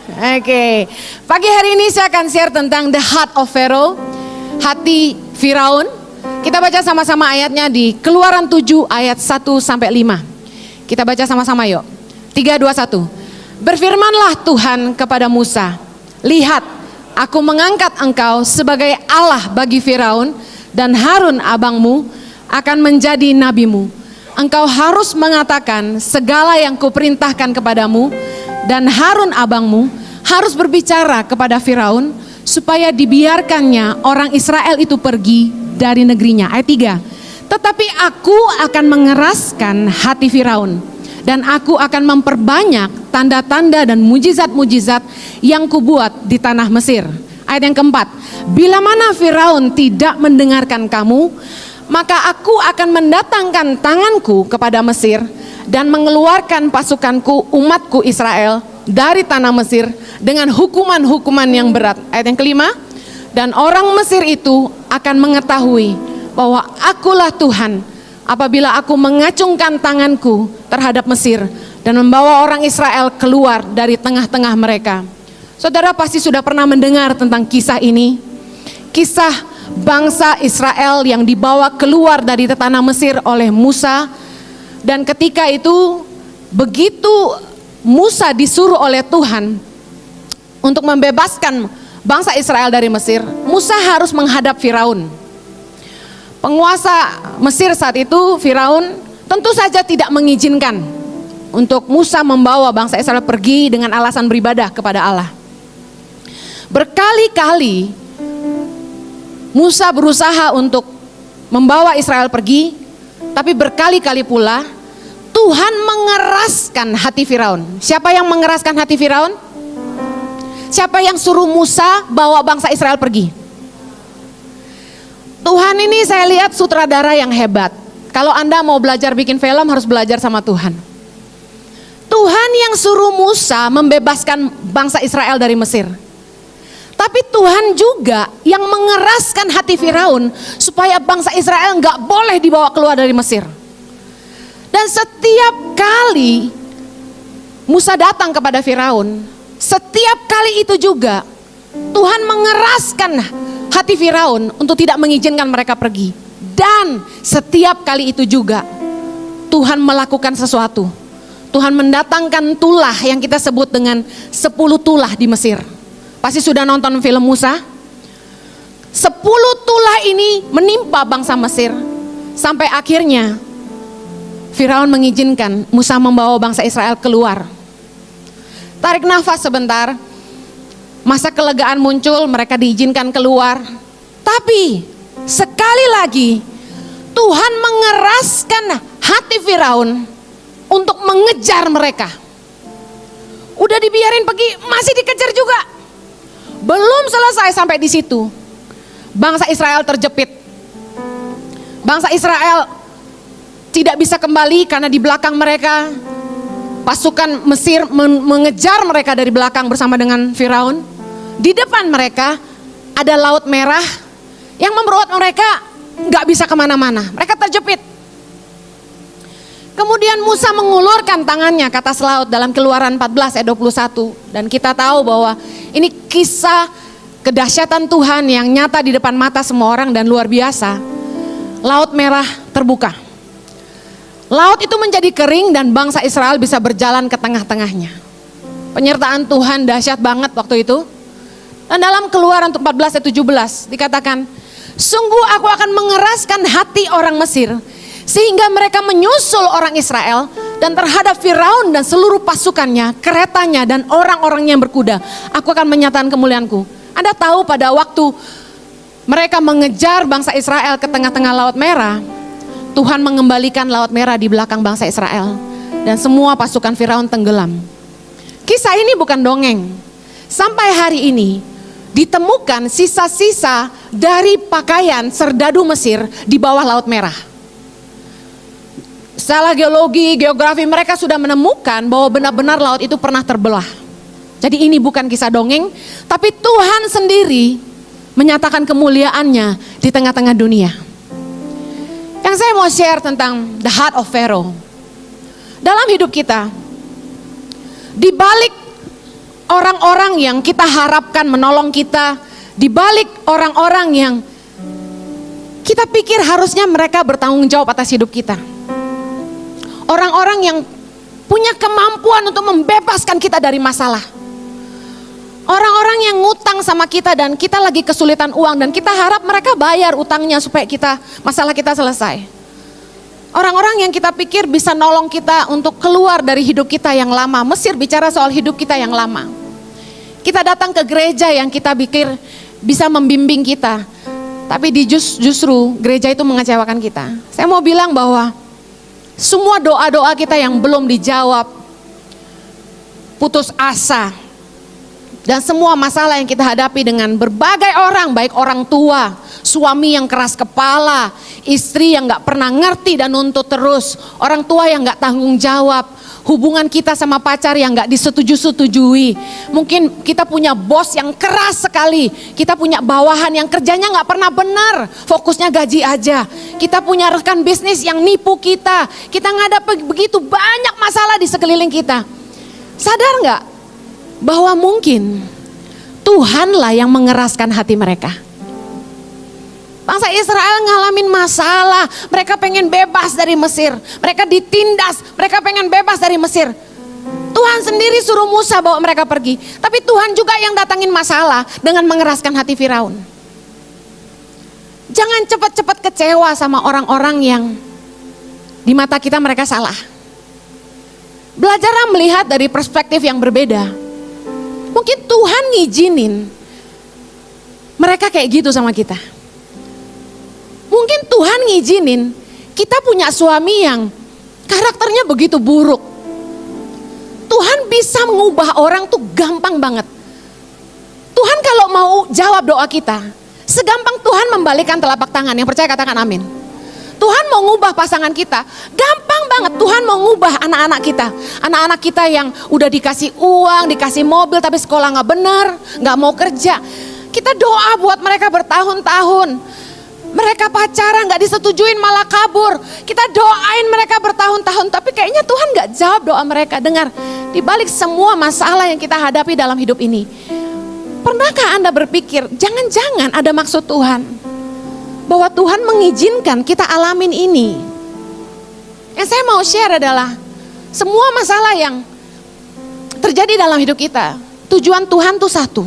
Oke. Pagi hari ini saya akan share tentang the heart of Pharaoh, hati Firaun. Kita baca sama-sama ayatnya di Keluaran 7 ayat 1 sampai 5. Kita baca sama-sama yuk. 3, 2, 1. Berfirmanlah Tuhan kepada Musa, lihat, aku mengangkat engkau sebagai Allah bagi Firaun, dan Harun abangmu akan menjadi nabimu. Engkau harus mengatakan segala yang kuperintahkan kepadamu, dan Harun abangmu harus berbicara kepada Firaun supaya dibiarkannya orang Israel itu pergi dari negerinya. Ayat 3. Tetapi aku akan mengeraskan hati Firaun, dan aku akan memperbanyak tanda-tanda dan mujizat-mujizat yang kubuat di tanah Mesir. Ayat yang keempat. Bila mana Firaun tidak mendengarkan kamu, maka aku akan mendatangkan tanganku kepada Mesir dan mengeluarkan pasukanku umatku Israel dari tanah Mesir dengan hukuman-hukuman yang berat. Ayat yang kelima. Dan orang Mesir itu akan mengetahui bahwa akulah Tuhan apabila aku mengacungkan tanganku terhadap Mesir dan membawa orang Israel keluar dari tengah-tengah mereka. Saudara pasti sudah pernah mendengar tentang kisah ini. Kisah bangsa Israel yang dibawa keluar dari tanah Mesir oleh Musa. Dan ketika itu begitu Musa disuruh oleh Tuhan untuk membebaskan bangsa Israel dari Mesir, Musa harus menghadap Firaun. Penguasa Mesir saat itu, Firaun, tentu saja tidak mengizinkan untuk Musa membawa bangsa Israel pergi dengan alasan beribadah kepada Allah. Berkali-kali Musa berusaha untuk membawa Israel pergi, tapi berkali-kali pula Tuhan mengeraskan hati Firaun. Siapa yang mengeraskan hati Firaun? Siapa yang suruh Musa bawa bangsa Israel pergi? Tuhan ini saya lihat sutradara yang hebat. Kalau Anda mau belajar bikin film harus belajar sama Tuhan. Tuhan yang suruh Musa membebaskan bangsa Israel dari Mesir. Tapi Tuhan juga yang mengeraskan hati Firaun supaya bangsa Israel nggak boleh dibawa keluar dari Mesir. Dan setiap kali Musa datang kepada Firaun, setiap kali itu juga Tuhan mengeraskan hati Firaun untuk tidak mengizinkan mereka pergi. Dan setiap kali itu juga Tuhan melakukan sesuatu. Tuhan mendatangkan tulah yang kita sebut dengan 10 tulah di Mesir. Pasti sudah nonton film Musa. 10 tulah ini menimpa bangsa Mesir. Sampai akhirnya Firaun mengizinkan Musa membawa bangsa Israel keluar. Tarik nafas sebentar. Masa kelegaan muncul, mereka diizinkan keluar. Tapi sekali lagi Tuhan mengeraskan hati Firaun untuk mengejar mereka. Udah dibiarin pergi, masih dikejar juga. Belum selesai sampai di situ. Bangsa Israel terjepit. Bangsa Israel tidak bisa kembali karena di belakang mereka pasukan Mesir mengejar mereka dari belakang bersama dengan Firaun. Di depan mereka ada Laut Merah yang membuat mereka nggak bisa kemana-mana. Mereka terjepit. Kemudian Musa mengulurkan tangannya ke atas laut dalam Keluaran 14 ayat 21. Dan kita tahu bahwa ini kisah kedahsyatan Tuhan yang nyata di depan mata semua orang dan luar biasa. Laut Merah terbuka. Laut itu menjadi kering dan bangsa Israel bisa berjalan ke tengah-tengahnya. Penyertaan Tuhan dahsyat banget waktu itu. Dan dalam Keluaran 14 ayat 17 dikatakan, sungguh aku akan mengeraskan hati orang Mesir sehingga mereka menyusul orang Israel, dan terhadap Firaun dan seluruh pasukannya, keretanya dan orang-orangnya yang berkuda, aku akan menyatakan kemuliaanku. Anda tahu pada waktu mereka mengejar bangsa Israel ke tengah-tengah Laut Merah, Tuhan mengembalikan Laut Merah di belakang bangsa Israel dan semua pasukan Firaun tenggelam. Kisah ini bukan dongeng. Sampai hari ini ditemukan sisa-sisa dari pakaian serdadu Mesir di bawah Laut Merah. Secara geologi, geografi mereka sudah menemukan bahwa benar-benar laut itu pernah terbelah. Jadi ini bukan kisah dongeng, tapi Tuhan sendiri menyatakan kemuliaannya di tengah-tengah dunia. Yang saya mau share tentang the heart of Pharaoh. Dalam hidup kita, di balik orang-orang yang kita harapkan menolong kita, di balik orang-orang yang kita pikir harusnya mereka bertanggung jawab atas hidup kita. Orang-orang yang punya kemampuan untuk membebaskan kita dari masalah. Orang-orang yang ngutang sama kita dan kita lagi kesulitan uang dan kita harap mereka bayar utangnya supaya masalah kita selesai. Orang-orang yang kita pikir bisa nolong kita untuk keluar dari hidup kita yang lama. Mesir bicara soal hidup kita yang lama. Kita datang ke gereja yang kita pikir bisa membimbing kita. Tapi justru gereja itu mengecewakan kita. Saya mau bilang bahwa semua doa-doa kita yang belum dijawab, putus asa, dan semua masalah yang kita hadapi dengan berbagai orang, baik orang tua, suami yang keras kepala, istri yang gak pernah ngerti dan nuntut terus, orang tua yang gak tanggung jawab, hubungan kita sama pacar yang gak disetujui. Mungkin kita punya bos yang keras sekali, kita punya bawahan yang kerjanya gak pernah benar, fokusnya gaji aja. Kita punya rekan bisnis yang nipu kita ngadap begitu banyak masalah di sekeliling kita. Sadar gak bahwa mungkin Tuhanlah yang mengeraskan hati mereka. Bangsa Israel ngalamin masalah, mereka pengen bebas dari Mesir, mereka ditindas, mereka pengen bebas dari Mesir. Tuhan sendiri suruh Musa bawa mereka pergi, tapi Tuhan juga yang datangin masalah dengan mengeraskan hati Firaun. Jangan cepat-cepat kecewa sama orang-orang yang di mata kita mereka salah. Belajarlah melihat dari perspektif yang berbeda. Mungkin Tuhan ngizinin mereka kayak gitu sama kita. Mungkin Tuhan ngizinin kita punya suami yang karakternya begitu buruk. Tuhan bisa mengubah orang tuh gampang banget. Tuhan kalau mau jawab doa kita, segampang Tuhan membalikkan telapak tangan. Yang percaya katakan amin. Tuhan mau ngubah pasangan kita, gampang banget. Tuhan mau ngubah anak-anak kita. Anak-anak kita yang udah dikasih uang, dikasih mobil tapi sekolah gak benar, gak mau kerja. Kita doa buat mereka bertahun-tahun. Mereka pacaran gak disetujuin malah kabur. Kita doain mereka bertahun-tahun tapi kayaknya Tuhan gak jawab doa mereka. Dengar, di balik semua masalah yang kita hadapi dalam hidup ini, pernahkah Anda berpikir jangan-jangan ada maksud Tuhan? Bahwa Tuhan mengizinkan kita alamin ini. Yang saya mau share adalah semua masalah yang terjadi dalam hidup kita, tujuan Tuhan tuh satu.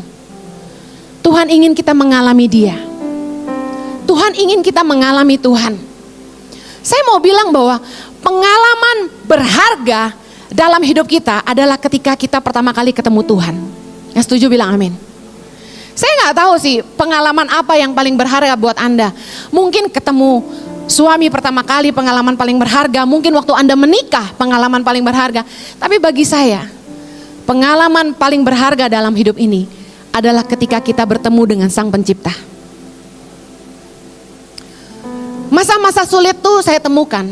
Tuhan ingin kita mengalami Dia. Tuhan ingin kita mengalami Tuhan. Saya mau bilang bahwa pengalaman berharga dalam hidup kita adalah ketika kita pertama kali ketemu Tuhan. Yang setuju bilang amin. Saya nggak tahu sih pengalaman apa yang paling berharga buat Anda. Mungkin ketemu suami pertama kali pengalaman paling berharga. Mungkin waktu Anda menikah pengalaman paling berharga. Tapi bagi saya pengalaman paling berharga dalam hidup ini adalah ketika kita bertemu dengan Sang Pencipta. Masa-masa sulit tuh saya temukan,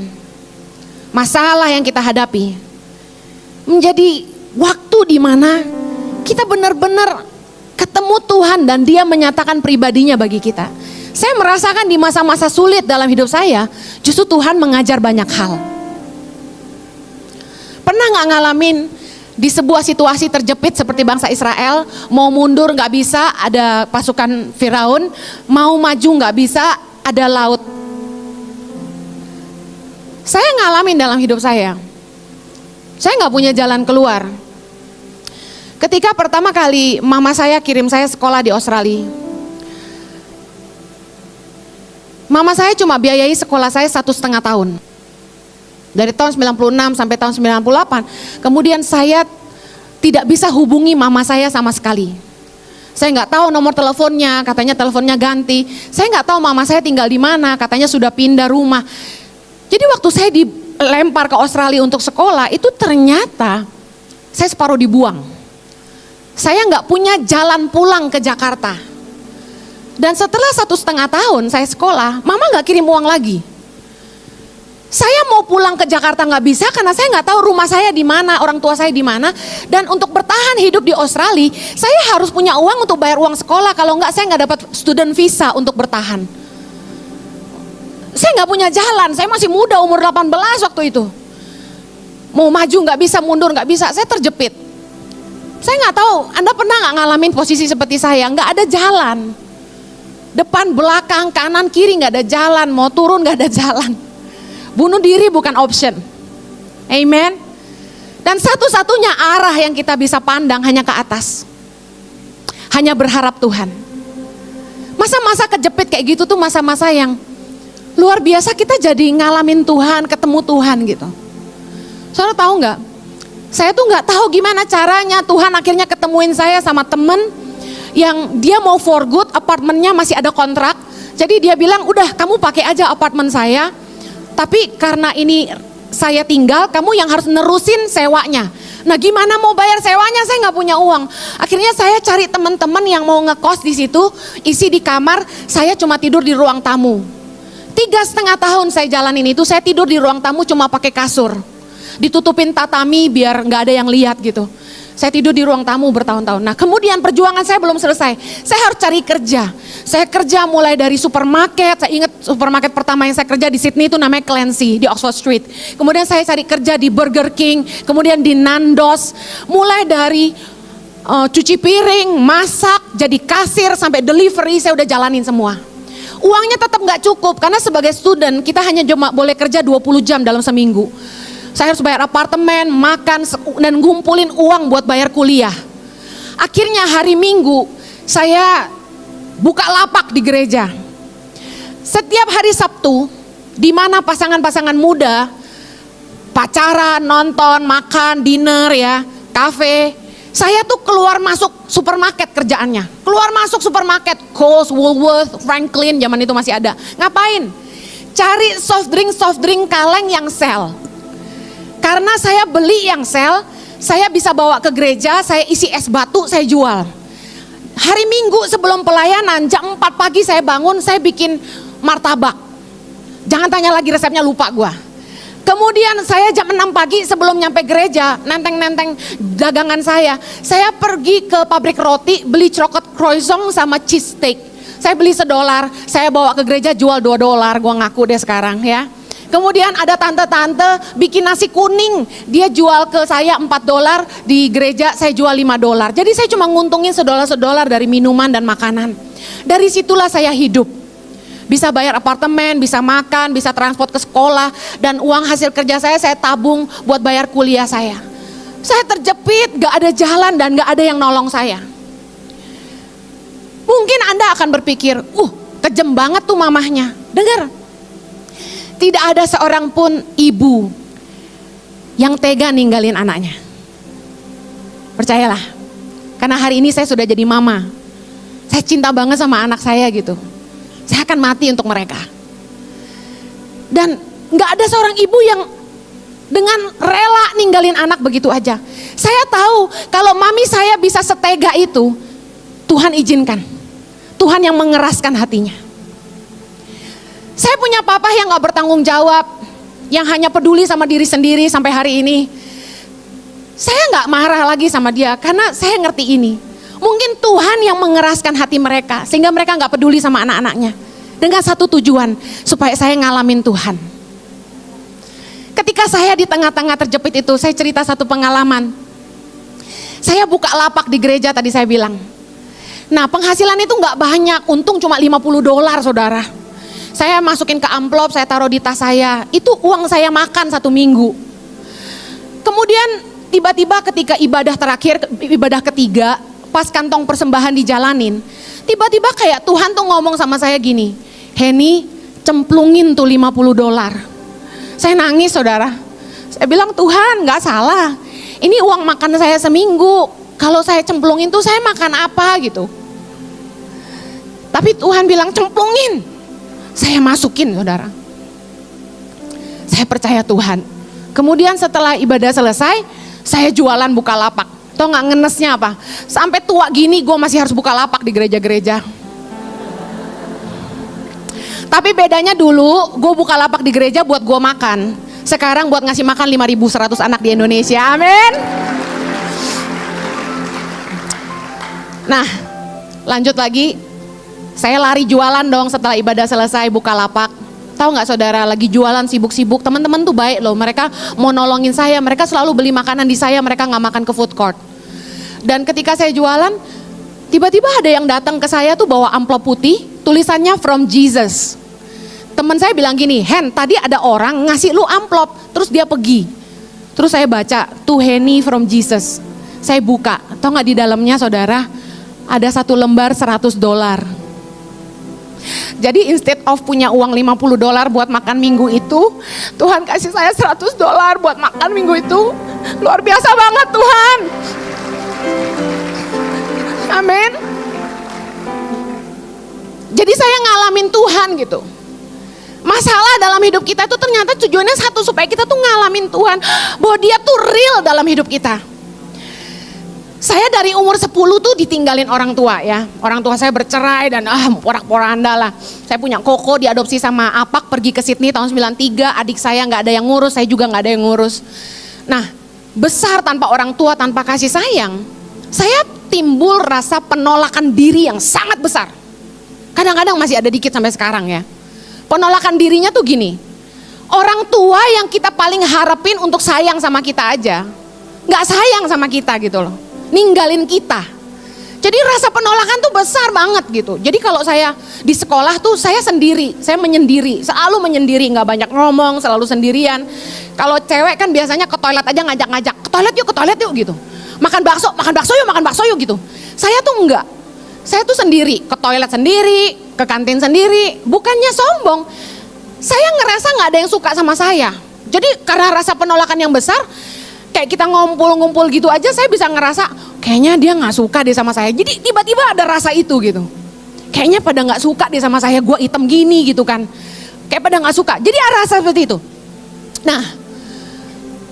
masalah yang kita hadapi menjadi waktu di mana kita benar-benar ketemu Tuhan dan Dia menyatakan pribadinya bagi kita. Saya merasakan di masa-masa sulit dalam hidup saya, justru Tuhan mengajar banyak hal. Pernah gak ngalamin di sebuah situasi terjepit seperti bangsa Israel, mau mundur gak bisa, ada pasukan Firaun, mau maju gak bisa, ada laut. Saya ngalamin dalam hidup saya gak punya jalan keluar. Ketika pertama kali mama saya kirim saya sekolah di Australia. Mama saya cuma biayai sekolah saya 1,5 tahun. Dari tahun 96 sampai tahun 98. Kemudian saya tidak bisa hubungi mama saya sama sekali. Saya nggak tahu nomor teleponnya, katanya teleponnya ganti. Saya nggak tahu mama saya tinggal di mana, katanya sudah pindah rumah. Jadi waktu saya dilempar ke Australia untuk sekolah, itu ternyata saya separuh dibuang. Saya nggak punya jalan pulang ke Jakarta. Dan setelah 1,5 tahun saya sekolah, mama nggak kirim uang lagi. Saya mau pulang ke Jakarta nggak bisa karena saya nggak tahu rumah saya di mana, orang tua saya di mana. Dan untuk bertahan hidup di Australia, saya harus punya uang untuk bayar uang sekolah. Kalau nggak, saya nggak dapat student visa untuk bertahan. Saya nggak punya jalan, saya masih muda, umur 18 waktu itu. Mau maju nggak bisa, mundur nggak bisa, saya terjepit. Saya nggak tahu, Anda pernah nggak ngalamin posisi seperti saya? Nggak ada jalan. Depan, belakang, kanan, kiri nggak ada jalan. Mau turun nggak ada jalan. Bunuh diri bukan option. Amen. Dan satu-satunya arah yang kita bisa pandang hanya ke atas. Hanya berharap Tuhan. Masa-masa kejepit kayak gitu tuh masa-masa yang luar biasa, kita jadi ngalamin Tuhan, ketemu Tuhan gitu. Saudara tahu nggak? Saya tuh nggak tahu gimana caranya Tuhan akhirnya ketemuin saya sama temen yang dia mau for good, apartemennya masih ada kontrak. Jadi dia bilang, udah kamu pakai aja apartemen saya. Tapi karena ini saya tinggal, kamu yang harus nerusin sewanya. Nah gimana mau bayar sewanya, saya nggak punya uang. Akhirnya saya cari teman-teman yang mau ngekos di situ, isi di kamar, saya cuma tidur di ruang tamu. 3,5 tahun saya jalanin itu, saya tidur di ruang tamu cuma pakai kasur. Ditutupin tatami biar nggak ada yang lihat gitu. Saya tidur di ruang tamu bertahun-tahun. Nah kemudian perjuangan saya belum selesai. Saya harus cari kerja. Saya kerja mulai dari supermarket. Saya ingat supermarket pertama yang saya kerja di Sydney itu namanya Clancy di Oxford Street. Kemudian saya cari kerja di Burger King. Kemudian di Nandos. Mulai dari cuci piring, masak, jadi kasir sampai delivery saya udah jalanin semua. Uangnya tetap nggak cukup karena sebagai student kita hanya cuma boleh kerja 20 jam dalam seminggu. Saya harus bayar apartemen, makan, dan ngumpulin uang buat bayar kuliah. Akhirnya hari Minggu, saya buka lapak di gereja. Setiap hari Sabtu, di mana pasangan-pasangan muda, pacaran, nonton, makan, dinner ya, kafe. Saya tuh keluar masuk supermarket kerjaannya. Keluar masuk supermarket, Coles, Woolworth, Franklin, zaman itu masih ada. Ngapain? Cari soft drink kaleng yang sell. Karena saya beli yang sel, saya bisa bawa ke gereja, saya isi es batu, saya jual. Hari Minggu sebelum pelayanan, jam 4 pagi saya bangun, saya bikin martabak. Jangan tanya lagi resepnya, lupa gua. Kemudian saya jam 6 pagi sebelum nyampe gereja, nenteng-nenteng dagangan saya pergi ke pabrik roti, beli coklat croissant sama cheese steak. Saya beli $1, saya bawa ke gereja jual $2, gua ngaku deh sekarang ya. Kemudian ada tante-tante bikin nasi kuning, dia jual ke saya $4, di gereja saya jual $5. Jadi saya cuma nguntungin $1 dari minuman dan makanan. Dari situlah saya hidup. Bisa bayar apartemen, bisa makan, bisa transport ke sekolah, dan uang hasil kerja saya tabung buat bayar kuliah saya. Saya terjepit, gak ada jalan dan gak ada yang nolong saya. Mungkin Anda akan berpikir, kejem banget tuh mamahnya. Dengar. Tidak ada seorang pun ibu yang tega ninggalin anaknya. Percayalah, karena hari ini saya sudah jadi mama. Saya cinta banget sama anak saya gitu. Saya akan mati untuk mereka. Dan gak ada seorang ibu yang dengan rela ninggalin anak begitu aja. Saya tahu kalau mami saya bisa setega itu, Tuhan izinkan. Tuhan yang mengeraskan hatinya. Saya punya papa yang gak bertanggung jawab, yang hanya peduli sama diri sendiri sampai hari ini. Saya gak marah lagi sama dia karena saya ngerti ini. Mungkin Tuhan yang mengeraskan hati mereka sehingga mereka gak peduli sama anak-anaknya. Dengan satu tujuan, supaya saya ngalamin Tuhan. Ketika saya di tengah-tengah terjepit itu, saya cerita satu pengalaman. Saya buka lapak di gereja tadi saya bilang. Nah penghasilan itu gak banyak, untung cuma $50 saudara. Saya masukin ke amplop, saya taruh di tas saya. Itu uang saya makan 1 minggu. Kemudian tiba-tiba ketika ibadah terakhir, ibadah ketiga, pas kantong persembahan dijalanin, tiba-tiba kayak Tuhan tuh ngomong sama saya gini, Henny, cemplungin tuh $50. Saya nangis saudara. Saya bilang, Tuhan gak salah. Ini uang makan saya seminggu. Kalau saya cemplungin tuh saya makan apa gitu. Tapi Tuhan bilang cemplungin. Saya masukin saudara. Saya percaya Tuhan. Kemudian setelah ibadah selesai, saya jualan buka lapak. Tau gak ngenesnya apa? Sampai tua gini gue masih harus buka lapak di gereja-gereja. Tapi bedanya dulu gue buka lapak di gereja buat gue makan. Sekarang buat ngasih makan 5.100 anak di Indonesia. Amin. Nah lanjut lagi. Saya lari jualan dong setelah ibadah selesai buka lapak. Tahu nggak saudara, lagi jualan sibuk-sibuk, teman-teman tuh baik loh. Mereka mau nolongin saya, mereka selalu beli makanan di saya, mereka nggak makan ke food court. Dan ketika saya jualan, tiba-tiba ada yang datang ke saya tuh bawa amplop putih, tulisannya from Jesus. Teman saya bilang gini, Hen, tadi ada orang ngasih lu amplop, terus dia pergi. Terus saya baca, to Henny from Jesus. Saya buka, tau gak di dalamnya saudara, ada satu lembar $100. Jadi instead of punya uang $50 buat makan minggu itu, Tuhan kasih saya $100 buat makan minggu itu. Luar biasa banget Tuhan. Amin. Jadi saya ngalamin Tuhan gitu. Masalah dalam hidup kita itu ternyata tujuannya satu, supaya kita tuh ngalamin Tuhan, bahwa dia tuh real dalam hidup kita. Saya dari umur 10 tuh ditinggalin orang tua ya. Orang tua saya bercerai dan porak-poranda lah. Saya punya koko, diadopsi sama Apak, pergi ke Sydney tahun 93. Adik saya gak ada yang ngurus, saya juga gak ada yang ngurus. Nah, besar tanpa orang tua, tanpa kasih sayang. Saya timbul rasa penolakan diri yang sangat besar. Kadang-kadang masih ada dikit sampai sekarang ya. Penolakan dirinya tuh gini. Orang tua yang kita paling harapin untuk sayang sama kita aja, gak sayang sama kita gitu loh. Ninggalin kita. Jadi rasa penolakan tuh besar banget gitu. Jadi kalau saya di sekolah tuh saya sendiri, saya menyendiri, selalu menyendiri, nggak banyak ngomong, selalu sendirian. Kalau cewek kan biasanya ke toilet aja ngajak-ngajak, ke toilet yuk gitu. Makan bakso yuk gitu. Saya tuh enggak. Saya tuh sendiri, ke toilet sendiri, ke kantin sendiri. Bukannya sombong, saya ngerasa nggak ada yang suka sama saya. Jadi karena rasa penolakan yang besar, kayak kita ngumpul-ngumpul gitu aja, saya bisa ngerasa kayaknya dia nggak suka deh sama saya. Jadi tiba-tiba ada rasa itu gitu. Kayaknya pada nggak suka deh sama saya, gue hitam gini gitu kan. Kayak pada nggak suka. Jadi ada rasa seperti itu. Nah,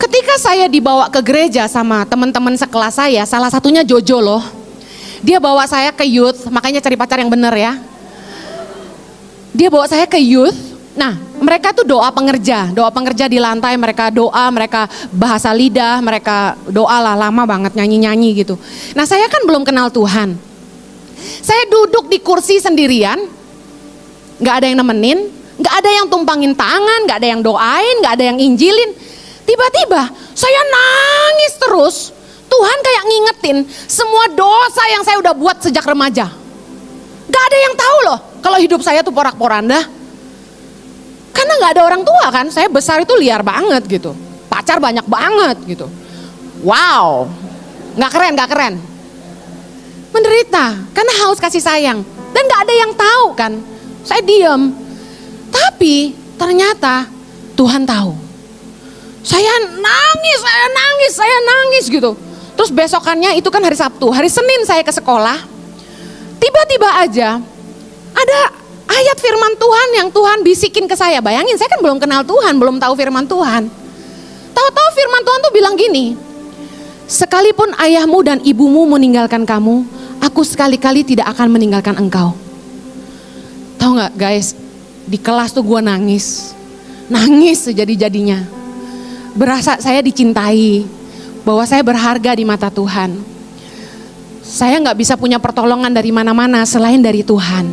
ketika saya dibawa ke gereja sama teman-teman sekelas saya, salah satunya Jojo loh. Dia bawa saya ke youth, makanya cari pacar yang bener ya. Dia bawa saya ke youth. Nah, mereka tuh doa pengerja di lantai, mereka doa, mereka bahasa lidah, mereka doa lah, lama banget nyanyi-nyanyi gitu. Nah, saya kan belum kenal Tuhan. Saya duduk di kursi sendirian, gak ada yang nemenin, gak ada yang tumpangin tangan, gak ada yang doain, gak ada yang injilin. Tiba-tiba saya nangis terus. Tuhan kayak ngingetin semua dosa yang saya udah buat sejak remaja. Gak ada yang tahu loh kalau hidup saya tuh porak-poranda. Karena gak ada orang tua kan, saya besar itu liar banget gitu. Pacar banyak banget gitu. Wow, gak keren. Menderita, karena haus kasih sayang. Dan gak ada yang tahu kan, saya diem. Tapi ternyata Tuhan tahu. Saya nangis gitu. Terus besokannya itu kan hari Sabtu, hari Senin saya ke sekolah. Tiba-tiba aja ada ayat firman Tuhan yang Tuhan bisikin ke saya. Bayangin, saya kan belum kenal Tuhan, belum tahu firman Tuhan. Tahu-tahu firman Tuhan tuh bilang gini, sekalipun ayahmu dan ibumu meninggalkan kamu, aku sekali-kali tidak akan meninggalkan engkau. Tahu nggak guys, di kelas tuh gue nangis sejadi-jadinya. Berasa saya dicintai, bahwa saya berharga di mata Tuhan. Saya nggak bisa punya pertolongan dari mana-mana selain dari Tuhan.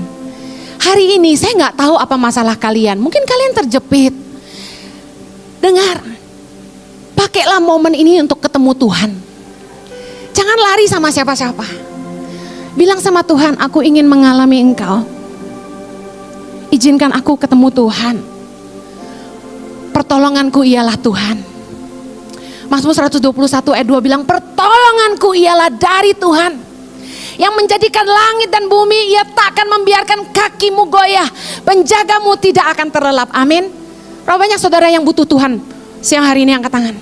Hari ini saya nggak tahu apa masalah kalian. Mungkin kalian terjepit. Dengar, pakailah momen ini untuk ketemu Tuhan. Jangan lari sama siapa-siapa. Bilang sama Tuhan, aku ingin mengalami Engkau. Izinkan aku ketemu Tuhan. Pertolonganku ialah Tuhan. Mazmur 121 ayat 2 bilang, pertolonganku ialah dari Tuhan. Yang menjadikan langit dan bumi, ia takkan membiarkan kakimu goyah. Penjagamu tidak akan terlelap. Amin. Berapa banyak saudara yang butuh Tuhan siang hari ini, angkat tangan.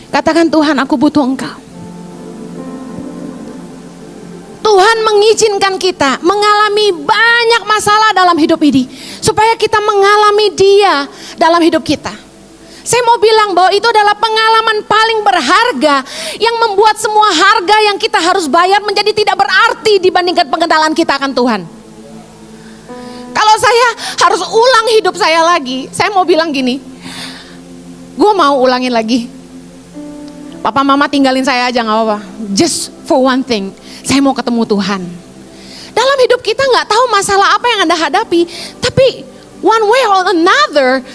Katakan, Tuhan, aku butuh Engkau. Tuhan mengizinkan kita mengalami banyak masalah dalam hidup ini, supaya kita mengalami Dia dalam hidup kita. Saya mau bilang bahwa itu adalah pengalaman paling berharga yang membuat semua harga yang kita harus bayar menjadi tidak berarti dibandingkan pengenalan kita akan Tuhan. Kalau saya harus ulang hidup saya lagi, saya mau bilang gini, gue mau ulangin lagi. Papa mama tinggalin saya aja gak apa-apa. Just for one thing, saya mau ketemu Tuhan. Dalam hidup kita gak tahu masalah apa yang Anda hadapi, tapi one way or another,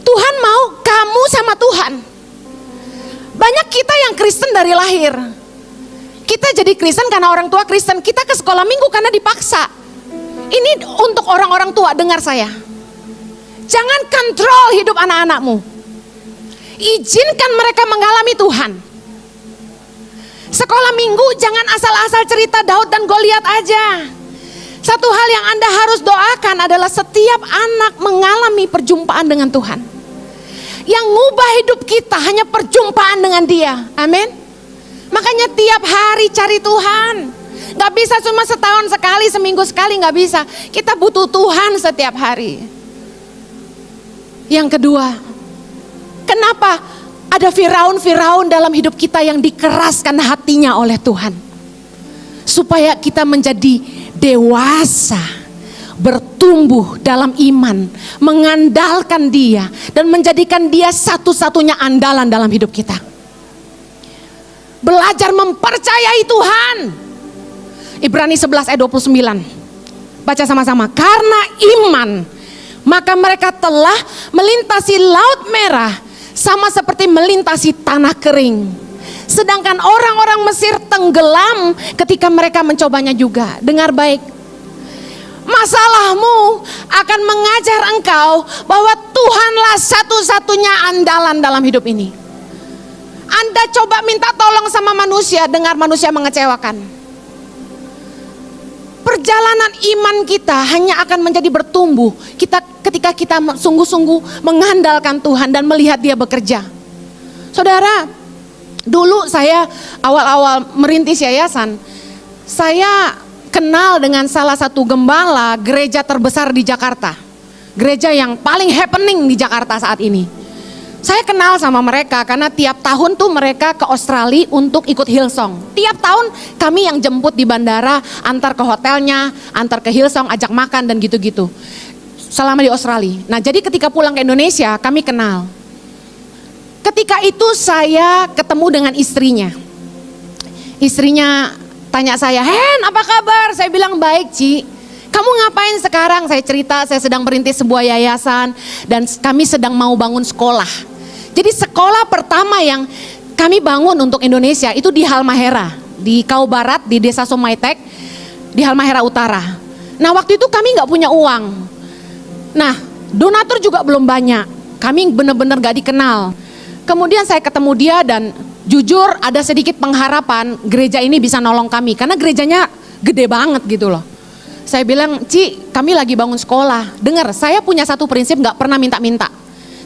Tuhan mau kamu sama Tuhan. Banyak kita yang Kristen dari lahir. Kita jadi Kristen karena orang tua Kristen. Kita ke sekolah minggu karena dipaksa. Ini untuk orang-orang tua, dengar saya. Jangan kontrol hidup anak-anakmu. Izinkan mereka mengalami Tuhan. Sekolah minggu jangan asal-asal cerita Daud dan Goliat aja. Satu hal yang Anda harus doakan adalah setiap anak mengalami perjumpaan dengan Tuhan. Yang ngubah hidup kita hanya perjumpaan dengan Dia. Amin. Makanya tiap hari cari Tuhan. Gak bisa cuma setahun sekali, seminggu sekali, gak bisa. Kita butuh Tuhan setiap hari. Yang kedua, kenapa ada Firaun-Firaun dalam hidup kita yang dikeraskan hatinya oleh Tuhan? Supaya kita menjadi dewasa, bertumbuh dalam iman, mengandalkan Dia, dan menjadikan Dia satu-satunya andalan dalam hidup kita. Belajar mempercayai Tuhan. Ibrani 11 ayat 29. Baca sama-sama. Karena iman, maka mereka telah melintasi laut merah sama seperti melintasi tanah kering. Sedangkan orang-orang Mesir tenggelam ketika mereka mencobanya juga. Dengar baik. Masalahmu akan mengajar engkau bahwa Tuhanlah satu-satunya andalan dalam hidup ini. Anda coba minta tolong sama manusia, dengar manusia mengecewakan. Perjalanan iman kita hanya akan menjadi bertumbuh ketika kita sungguh-sungguh mengandalkan Tuhan dan melihat Dia bekerja. Saudara, dulu saya awal-awal merintis yayasan, saya kenal dengan salah satu gembala gereja terbesar di Jakarta. Gereja yang paling happening di Jakarta saat ini. Saya kenal sama mereka karena tiap tahun tuh mereka ke Australia untuk ikut Hillsong. Tiap tahun kami yang jemput di bandara, antar ke hotelnya, antar ke Hillsong, ajak makan dan gitu-gitu. Selama di Australia. Nah, jadi ketika pulang ke Indonesia kami kenal. Ketika itu saya ketemu dengan istrinya. Istrinya tanya saya, "Hen, apa kabar?" Saya bilang, "Baik, Ci. Kamu ngapain sekarang?" Saya cerita, saya sedang merintis sebuah yayasan dan kami sedang mau bangun sekolah. Jadi sekolah pertama yang kami bangun untuk Indonesia itu di Halmahera, di Kau Barat, di Desa Somaitek, di Halmahera Utara. Nah, waktu itu kami nggak punya uang. Nah, donatur juga belum banyak. Kami benar-benar gak dikenal. Kemudian saya ketemu dia dan jujur ada sedikit pengharapan gereja ini bisa nolong kami. Karena gerejanya gede banget gitu loh. Saya bilang, "Ci, kami lagi bangun sekolah. Dengar, saya punya satu prinsip gak pernah minta-minta.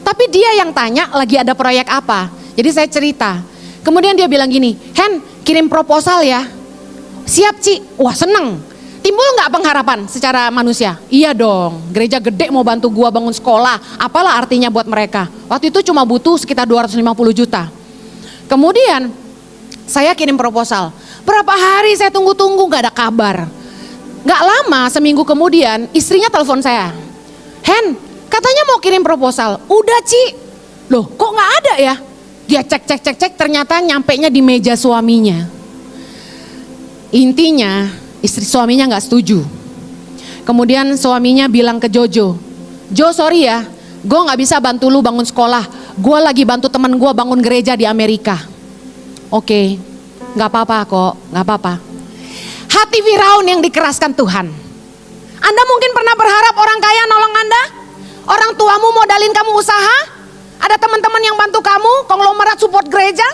Tapi dia yang tanya lagi ada proyek apa." Jadi saya cerita. Kemudian dia bilang gini, "Hen, kirim proposal ya." "Siap, Ci." Wah, seneng. Timbul gak pengharapan secara manusia? Iya dong, gereja gede mau bantu gua bangun sekolah. Apalah artinya buat mereka? Waktu itu cuma butuh sekitar 250 juta. Kemudian saya kirim proposal. Berapa hari saya tunggu-tunggu gak ada kabar. Gak lama, seminggu kemudian istrinya telepon saya. "Hen, katanya mau kirim proposal." "Udah, Ci." "Loh, kok gak ada ya?" Dia cek, ternyata nyampenya di meja suaminya. Intinya istri suaminya gak setuju. Kemudian suaminya bilang ke Jojo, "Jo, sorry ya, gue gak bisa bantu lu bangun sekolah. Gue lagi bantu teman gue bangun gereja di Amerika." "Oke, gak apa-apa kok, gak apa-apa." Hati Firaun yang dikeraskan Tuhan. Anda mungkin pernah berharap orang kaya nolong Anda? Orang tuamu modalin kamu usaha? Ada teman-teman yang bantu kamu, konglomerat support gereja?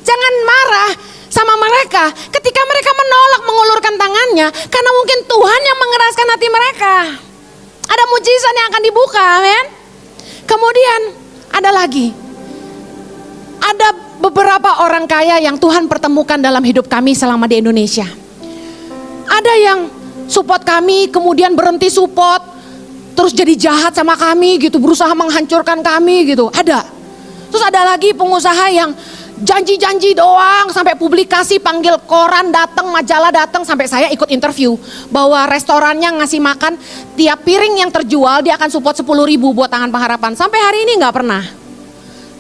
Jangan marah sama mereka ketika mereka menolak mengulurkan tangannya, karena mungkin Tuhan yang mengeraskan hati mereka. Ada mujizat yang akan dibuka, amin. Kemudian ada lagi. Ada beberapa orang kaya yang Tuhan pertemukan dalam hidup kami selama di Indonesia. Ada yang support kami, kemudian berhenti support, terus jadi jahat sama kami gitu, berusaha menghancurkan kami gitu. Ada. Terus ada lagi pengusaha yang janji-janji doang, sampai publikasi, panggil koran datang, majalah datang, sampai saya ikut interview bahwa restorannya ngasih makan tiap piring yang terjual dia akan support 10.000 buat Tangan Pengharapan. Sampai hari ini nggak pernah.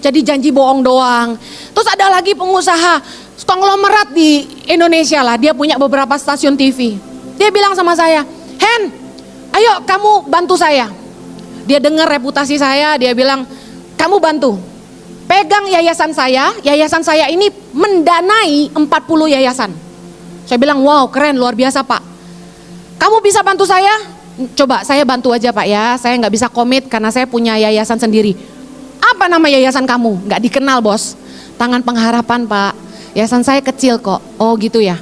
Jadi janji bohong doang. Terus ada lagi pengusaha konglomerat di Indonesia lah, dia punya beberapa stasiun TV. Dia bilang sama saya, "Hen, ayo kamu bantu saya." Dia dengar reputasi saya, dia bilang, "Kamu bantu. Pegang yayasan saya ini mendanai 40 yayasan. Saya bilang, wow keren, luar biasa Pak. Kamu bisa bantu saya? Coba saya bantu aja Pak ya, saya nggak bisa komit karena saya punya yayasan sendiri. Apa nama yayasan kamu? Nggak dikenal bos. Tangan Pengharapan Pak. Yayasan saya kecil kok. Oh gitu ya.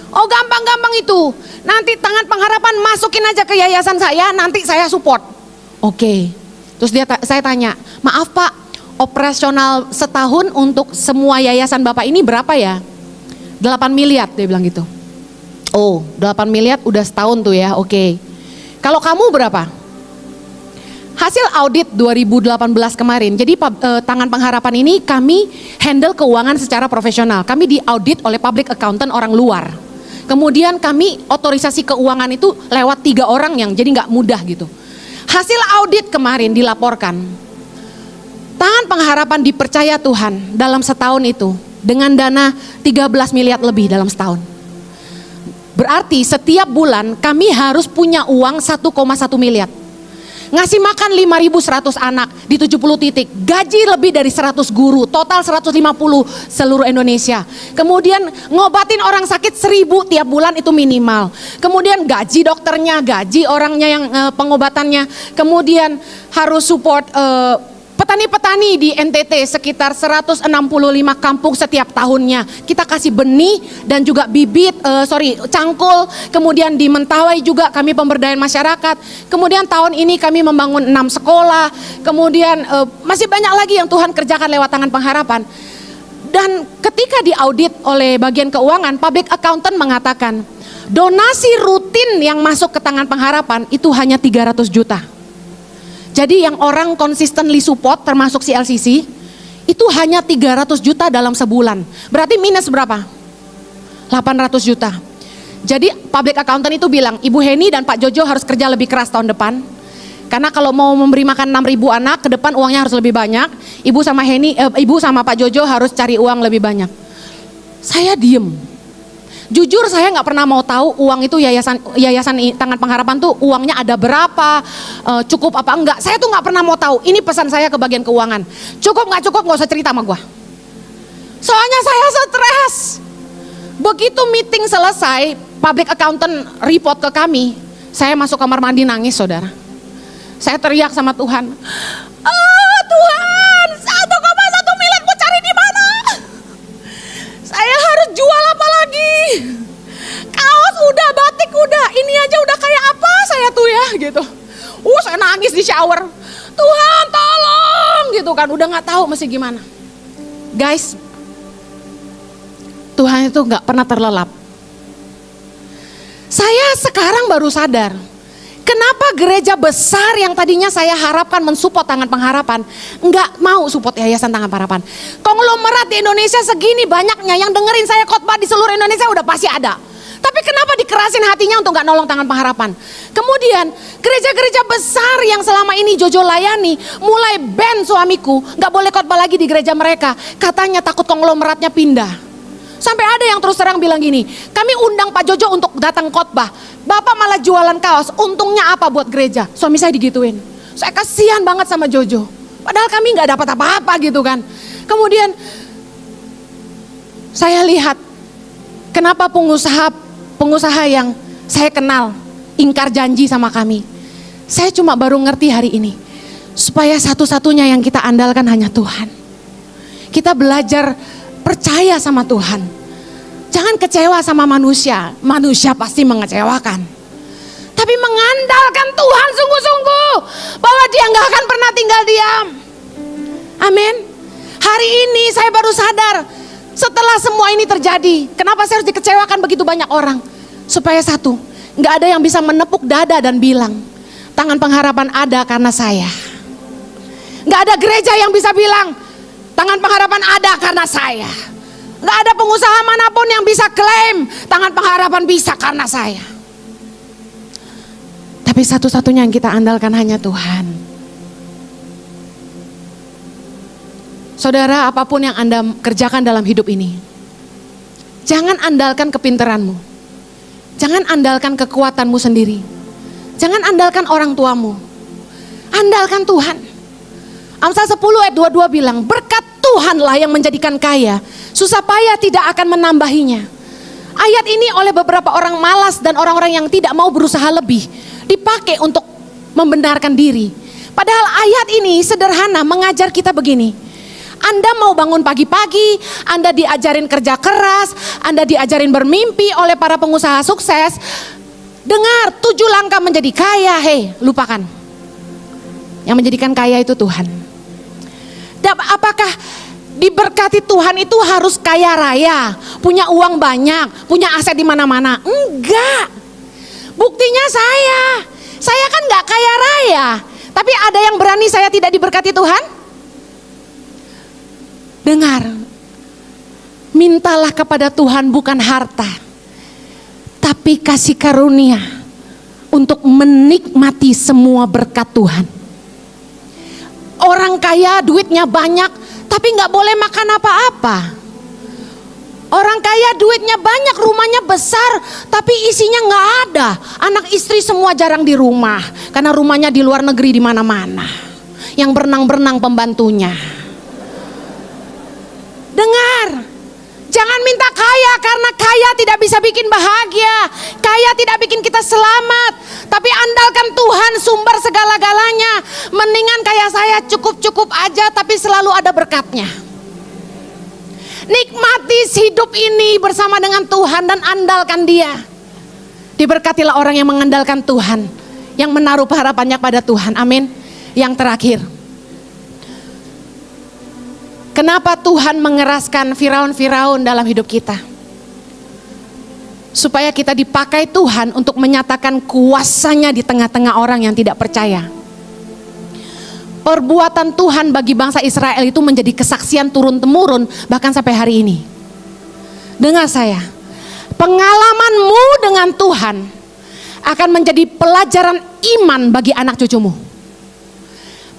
Oh gampang-gampang itu. Nanti Tangan Pengharapan masukin aja ke yayasan saya, nanti saya support. Oke. Terus saya tanya, maaf Pak, operasional setahun untuk semua yayasan Bapak ini berapa ya? 8 miliar dia bilang gitu. Oh 8 miliar udah setahun tuh ya, oke. Kalau kamu berapa? Hasil audit 2018 kemarin, jadi Tangan Pengharapan ini kami handle keuangan secara profesional. Kami diaudit oleh public accountant orang luar. Kemudian kami otorisasi keuangan itu lewat 3 orang yang jadi nggak mudah gitu. Hasil audit kemarin dilaporkan. Tangan Pengharapan dipercaya Tuhan dalam setahun itu dengan dana 13 miliar lebih dalam setahun. Berarti setiap bulan kami harus punya uang 1,1 miliar. Ngasih makan 5.100 anak di 70 titik, gaji lebih dari 100 guru, total 150 seluruh Indonesia. Kemudian ngobatin orang sakit 1.000 tiap bulan itu minimal. Kemudian gaji dokternya, gaji orangnya yang pengobatannya. Kemudian harus support petani-petani di NTT sekitar 165 kampung setiap tahunnya. Kita kasih benih dan juga bibit, cangkul. Kemudian di Mentawai juga kami pemberdayaan masyarakat. Kemudian tahun ini kami membangun 6 sekolah. Kemudian masih banyak lagi yang Tuhan kerjakan lewat Tangan Pengharapan. Dan ketika diaudit oleh bagian keuangan, public accountant mengatakan donasi rutin yang masuk ke Tangan Pengharapan itu hanya 300 juta. Jadi yang orang consistently support termasuk si LCC itu hanya 300 juta dalam sebulan. Berarti minus berapa? 800 juta. Jadi public accountant itu bilang, Ibu Heni dan Pak Jojo harus kerja lebih keras tahun depan. Karena kalau mau memberi makan 6.000 anak, ke depan uangnya harus lebih banyak. Ibu sama Pak Jojo harus cari uang lebih banyak. Saya diem. Jujur saya nggak pernah mau tahu uang itu yayasan Tangan Pengharapan tuh uangnya ada berapa, cukup apa enggak. Saya tuh nggak pernah mau tahu. Ini pesan saya ke bagian keuangan. Cukup nggak usah cerita sama gua. Soalnya saya stres. Begitu meeting selesai, public accountant report ke kami. Saya masuk kamar mandi nangis saudara. Saya teriak sama Tuhan. Tuhan, 1,1 miliar mau cari di mana? Saya harus jual apa lagi? Kaos udah, batik udah, ini aja udah kayak apa saya tuh ya gitu. Saya nangis di shower. Tuhan tolong gitu kan, udah nggak tahu mesti gimana. Guys, Tuhan itu nggak pernah terlelap. Saya sekarang baru sadar. Kenapa gereja besar yang tadinya saya harapkan mensupport Tangan Pengharapan nggak mau support Yayasan Tangan Pengharapan? Konglomerat di Indonesia segini banyaknya yang dengerin saya khotbah di seluruh Indonesia udah pasti ada. Tapi kenapa dikerasin hatinya untuk nggak nolong Tangan Pengharapan? Kemudian gereja-gereja besar yang selama ini Jojo layani mulai ban suamiku nggak boleh khotbah lagi di gereja mereka. Katanya takut konglomeratnya pindah. Sampai ada yang terus terang bilang gini, kami undang Pak Jojo untuk datang khotbah. Bapak malah jualan kaos, untungnya apa buat gereja? Suami saya digituin. Saya kasihan banget sama Jojo. Padahal kami nggak dapat apa-apa gitu kan. Kemudian saya lihat kenapa pengusaha yang saya kenal ingkar janji sama kami. Saya cuma baru ngerti hari ini. Supaya satu-satunya yang kita andalkan hanya Tuhan. Kita belajar percaya sama Tuhan. Jangan kecewa sama manusia. Manusia pasti mengecewakan. Tapi mengandalkan Tuhan sungguh-sungguh. Bahwa dia gak akan pernah tinggal diam. Amin. Hari ini saya baru sadar. Setelah semua ini terjadi. Kenapa saya harus dikecewakan begitu banyak orang. Supaya satu. Gak ada yang bisa menepuk dada dan bilang. Tangan Pengharapan ada karena saya. Gak ada gereja yang bisa bilang. Tangan Pengharapan ada karena saya. Gak ada pengusaha manapun yang bisa klaim Tangan Pengharapan bisa karena saya. Tapi satu-satunya yang kita andalkan hanya Tuhan. Saudara, apapun yang Anda kerjakan dalam hidup ini, jangan andalkan kepintaranmu. Jangan andalkan kekuatanmu sendiri. Jangan andalkan orang tuamu. Andalkan Tuhan. Amsal 10 ayat 22 bilang, berkat Tuhanlah yang menjadikan kaya, susah payah tidak akan menambahinya. Ayat ini oleh beberapa orang malas dan orang-orang yang tidak mau berusaha lebih dipakai untuk membenarkan diri. Padahal ayat ini sederhana mengajar kita begini. Anda mau bangun pagi-pagi, Anda diajarin kerja keras, Anda diajarin bermimpi oleh para pengusaha sukses. Dengar 7 langkah menjadi kaya, lupakan. Yang menjadikan kaya itu Tuhan. Dan apakah diberkati Tuhan itu harus kaya raya, punya uang banyak, punya aset di mana-mana? Enggak. Buktinya saya kan enggak kaya raya. Tapi ada yang berani saya tidak diberkati Tuhan? Dengar, mintalah kepada Tuhan bukan harta, tapi kasih karunia untuk menikmati semua berkat Tuhan. Orang kaya duitnya banyak, tapi gak boleh makan apa-apa. Orang kaya duitnya banyak, rumahnya besar, tapi isinya gak ada. Anak istri semua jarang di rumah, karena rumahnya di luar negeri di mana-mana. Yang berenang-berenang pembantunya. Dengar, jangan minta kaya karena kaya tidak bisa bikin bahagia. Kaya tidak bikin kita selamat. Tapi andalkan Tuhan sumber segala-galanya. Mendingan kaya saya cukup-cukup aja tapi selalu ada berkatnya. Nikmati hidup ini bersama dengan Tuhan dan andalkan Dia. Diberkatilah orang yang mengandalkan Tuhan, yang menaruh harapannya pada Tuhan. Amin. Yang terakhir, kenapa Tuhan mengeraskan Firaun-Firaun dalam hidup kita? Supaya kita dipakai Tuhan untuk menyatakan kuasanya di tengah-tengah orang yang tidak percaya. Perbuatan Tuhan bagi bangsa Israel itu menjadi kesaksian turun-temurun bahkan sampai hari ini. Dengar saya, pengalamanmu dengan Tuhan akan menjadi pelajaran iman bagi anak cucumu.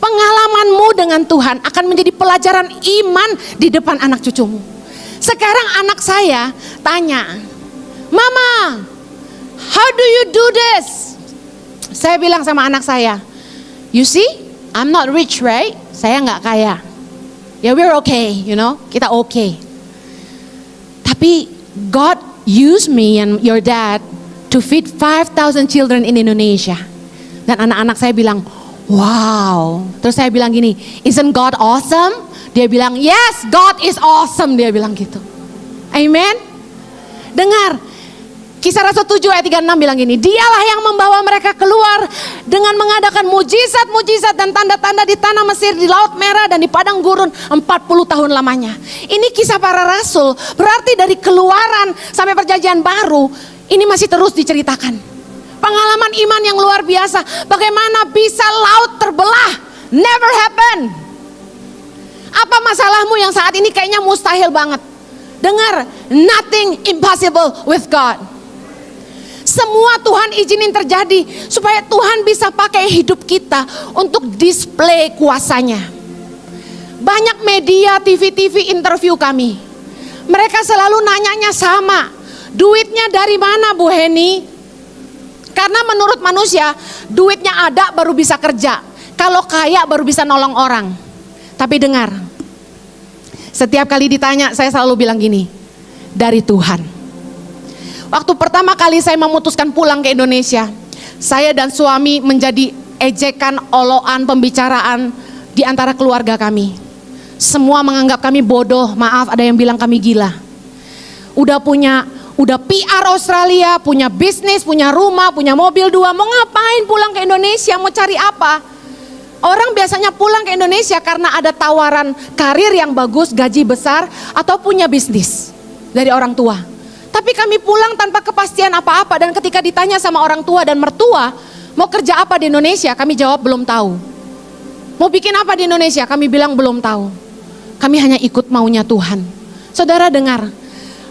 Pengalamanmu dengan Tuhan akan menjadi pelajaran iman di depan anak cucumu. Sekarang anak saya tanya, Mama, how do you do this? Saya bilang sama anak saya, you see, I'm not rich, right? Saya nggak kaya. Ya, we're okay, kita okay. Tapi God used me and your dad to feed 5,000 children in Indonesia. Dan anak-anak saya bilang, wow. Terus saya bilang gini, isn't God awesome? Dia bilang, yes, God is awesome. Dia bilang gitu. Amen. Dengar, Kisah Rasul 7 ayat 36 bilang gini, Dialah yang membawa mereka keluar dengan mengadakan mujizat-mujizat dan tanda-tanda di tanah Mesir, di Laut Merah dan di padang gurun 40 tahun lamanya. Ini kisah para rasul, berarti dari keluaran sampai perjanjian baru, ini masih terus diceritakan. Pengalaman iman yang luar biasa, bagaimana bisa laut terbelah, never happen. Apa masalahmu yang saat ini kayaknya mustahil banget? Dengar, nothing impossible with God. Semua Tuhan izinin terjadi supaya Tuhan bisa pakai hidup kita untuk display kuasanya. Banyak media, TV-TV interview kami. Mereka selalu nanyanya sama, duitnya dari mana Bu Heni? Karena menurut manusia, duitnya ada baru bisa kerja. Kalau kaya baru bisa nolong orang. Tapi dengar, setiap kali ditanya saya selalu bilang gini, dari Tuhan. Waktu pertama kali saya memutuskan pulang ke Indonesia, saya dan suami menjadi ejekan, oloan, pembicaraan di antara keluarga kami. Semua menganggap kami bodoh, maaf ada yang bilang kami gila. Udah PR Australia, punya bisnis, punya rumah, punya mobil 2, mau ngapain pulang ke Indonesia, mau cari apa? Orang biasanya pulang ke Indonesia karena ada tawaran karir yang bagus, gaji besar, atau punya bisnis dari orang tua. Tapi kami pulang tanpa kepastian apa-apa, dan ketika ditanya sama orang tua dan mertua, mau kerja apa di Indonesia? Kami jawab belum tahu. Mau bikin apa di Indonesia? Kami bilang belum tahu. Kami hanya ikut maunya Tuhan. Saudara dengar,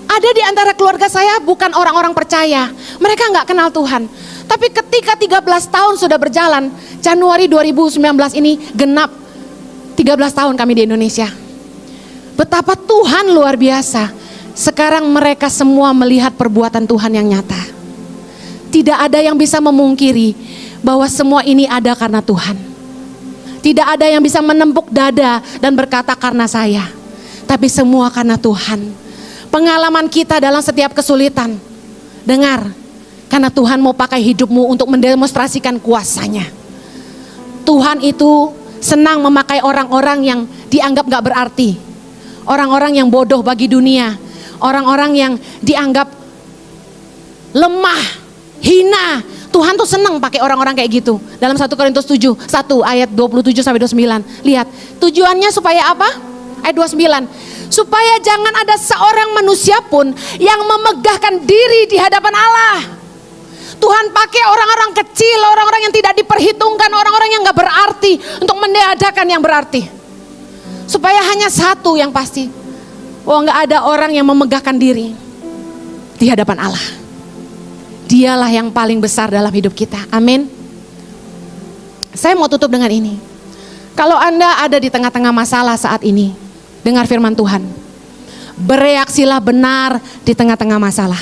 ada di antara keluarga saya bukan orang-orang percaya. Mereka nggak kenal Tuhan. Tapi ketika 13 tahun sudah berjalan, Januari 2019 ini genap 13 tahun kami di Indonesia. Betapa Tuhan luar biasa. Sekarang mereka semua melihat perbuatan Tuhan yang nyata. Tidak ada yang bisa memungkiri bahwa semua ini ada karena Tuhan. Tidak ada yang bisa menempuk dada dan berkata karena saya. Tapi semua karena Tuhan. pengalaman kita dalam setiap kesulitan. Dengar, karena Tuhan mau pakai hidupmu untuk mendemonstrasikan kuasanya. Tuhan itu senang memakai orang-orang yang dianggap gak berarti, orang-orang yang bodoh bagi dunia, orang-orang yang dianggap lemah, hina. Tuhan tuh senang pakai orang-orang kayak gitu. Dalam 1 Korintus 7, 1 ayat 27 sampai 29. Lihat, tujuannya supaya apa? Ayat 29. Supaya jangan ada seorang manusia pun yang memegahkan diri di hadapan Allah. Tuhan pakai orang-orang kecil, orang-orang yang tidak diperhitungkan, orang-orang yang gak berarti untuk meniadakan yang berarti. Supaya hanya satu yang pasti, gak ada orang yang memegahkan diri di hadapan Allah. Dialah yang paling besar dalam hidup kita. Amin. Saya mau tutup dengan ini. Kalau Anda ada di tengah-tengah masalah saat ini, dengar firman Tuhan. Bereaksilah benar di tengah-tengah masalah.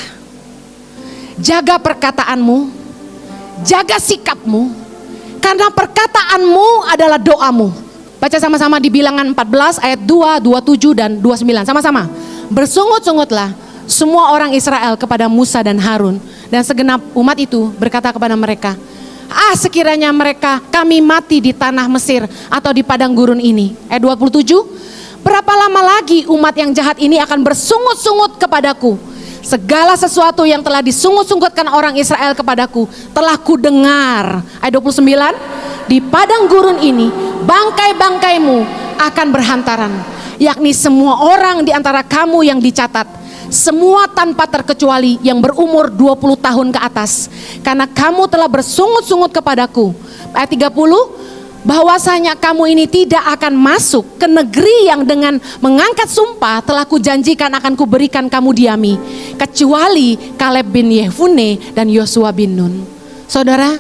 Jaga perkataanmu, jaga sikapmu, karena perkataanmu adalah doamu. Baca sama-sama di Bilangan 14 ayat 2, 27 dan 29. Sama-sama. Bersungut-sungutlah semua orang Israel kepada Musa dan Harun, dan segenap umat itu berkata kepada mereka, sekiranya kami mati di tanah Mesir atau di padang gurun ini. Ayat 27, berapa lama lagi umat yang jahat ini akan bersungut-sungut kepadaku? Segala sesuatu yang telah disungut-sungutkan orang Israel kepadaku telah kudengar. Ayat 29, di padang gurun ini bangkai-bangkaimu akan berhantaran, yakni semua orang di antara kamu yang dicatat, semua tanpa terkecuali yang berumur 20 tahun ke atas, karena kamu telah bersungut-sungut kepadaku. Ayat 30, bahwasanya kamu ini tidak akan masuk ke negeri yang dengan mengangkat sumpah telah kujanjikan akan kuberikan kamu diami, kecuali Kaleb bin Yefune dan Yosua bin Nun. Saudara,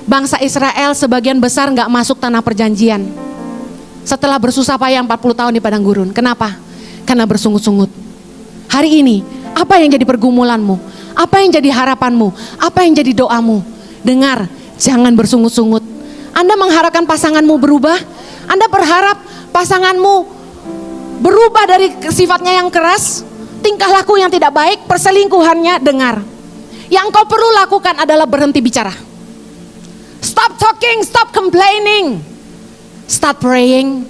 bangsa Israel sebagian besar gak masuk tanah perjanjian setelah bersusah payah 40 tahun di padang gurun. Kenapa? Karena bersungut-sungut. Hari ini, apa yang jadi pergumulanmu? Apa yang jadi harapanmu? Apa yang jadi doamu? Dengar, jangan bersungut-sungut. Anda mengharapkan pasanganmu berubah? Anda berharap pasanganmu berubah dari sifatnya yang keras, tingkah laku yang tidak baik, perselingkuhannya? Dengar, yang kau perlu lakukan adalah berhenti bicara. Stop talking, stop complaining. Start praying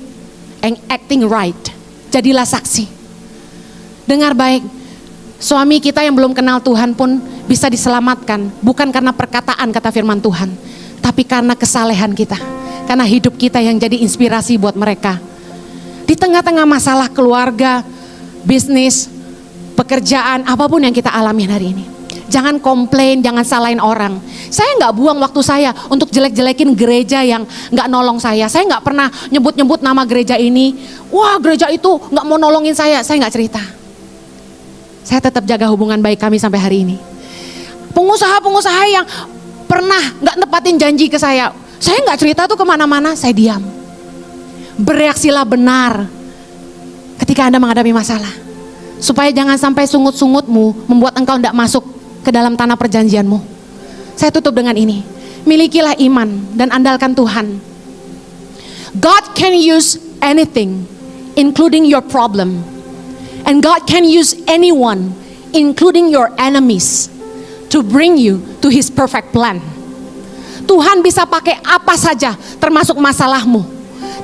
and acting right. Jadilah saksi. Dengar baik, suami kita yang belum kenal Tuhan pun bisa diselamatkan, bukan karena perkataan kata firman Tuhan, tapi karena kesalehan kita, karena hidup kita yang jadi inspirasi buat mereka. Di tengah-tengah masalah keluarga, bisnis, pekerjaan, apapun yang kita alami hari ini, jangan komplain, jangan salahin orang. Saya gak buang waktu saya untuk jelek-jelekin gereja yang gak nolong saya. Saya gak pernah nyebut-nyebut nama gereja ini, wah gereja itu gak mau nolongin saya gak cerita. Saya tetap jaga hubungan baik kami sampai hari ini. Pengusaha-pengusaha yang pernah gak nepatin janji ke saya gak cerita tuh kemana-mana, saya diam. Bereaksilah benar ketika Anda menghadapi masalah, supaya jangan sampai sungut-sungutmu membuat engkau tidak masuk ke dalam tanah perjanjianmu. Saya tutup dengan ini. Milikilah iman dan andalkan Tuhan. God can use anything, including your problem. And God can use anyone, including your enemies, to bring you to His perfect plan. Tuhan bisa pakai apa saja, termasuk masalahmu.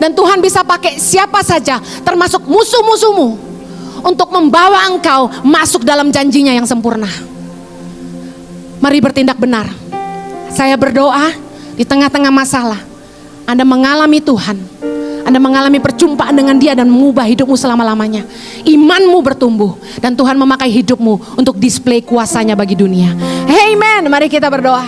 Dan Tuhan bisa pakai siapa saja, termasuk musuh-musuhmu, untuk membawa engkau masuk dalam janjinya yang sempurna. Mari bertindak benar. Saya berdoa di tengah-tengah masalah, Anda mengalami Tuhan, Anda mengalami perjumpaan dengan Dia dan mengubah hidupmu selama-lamanya. Imanmu bertumbuh dan Tuhan memakai hidupmu untuk display kuasanya bagi dunia. Amen. Mari kita berdoa.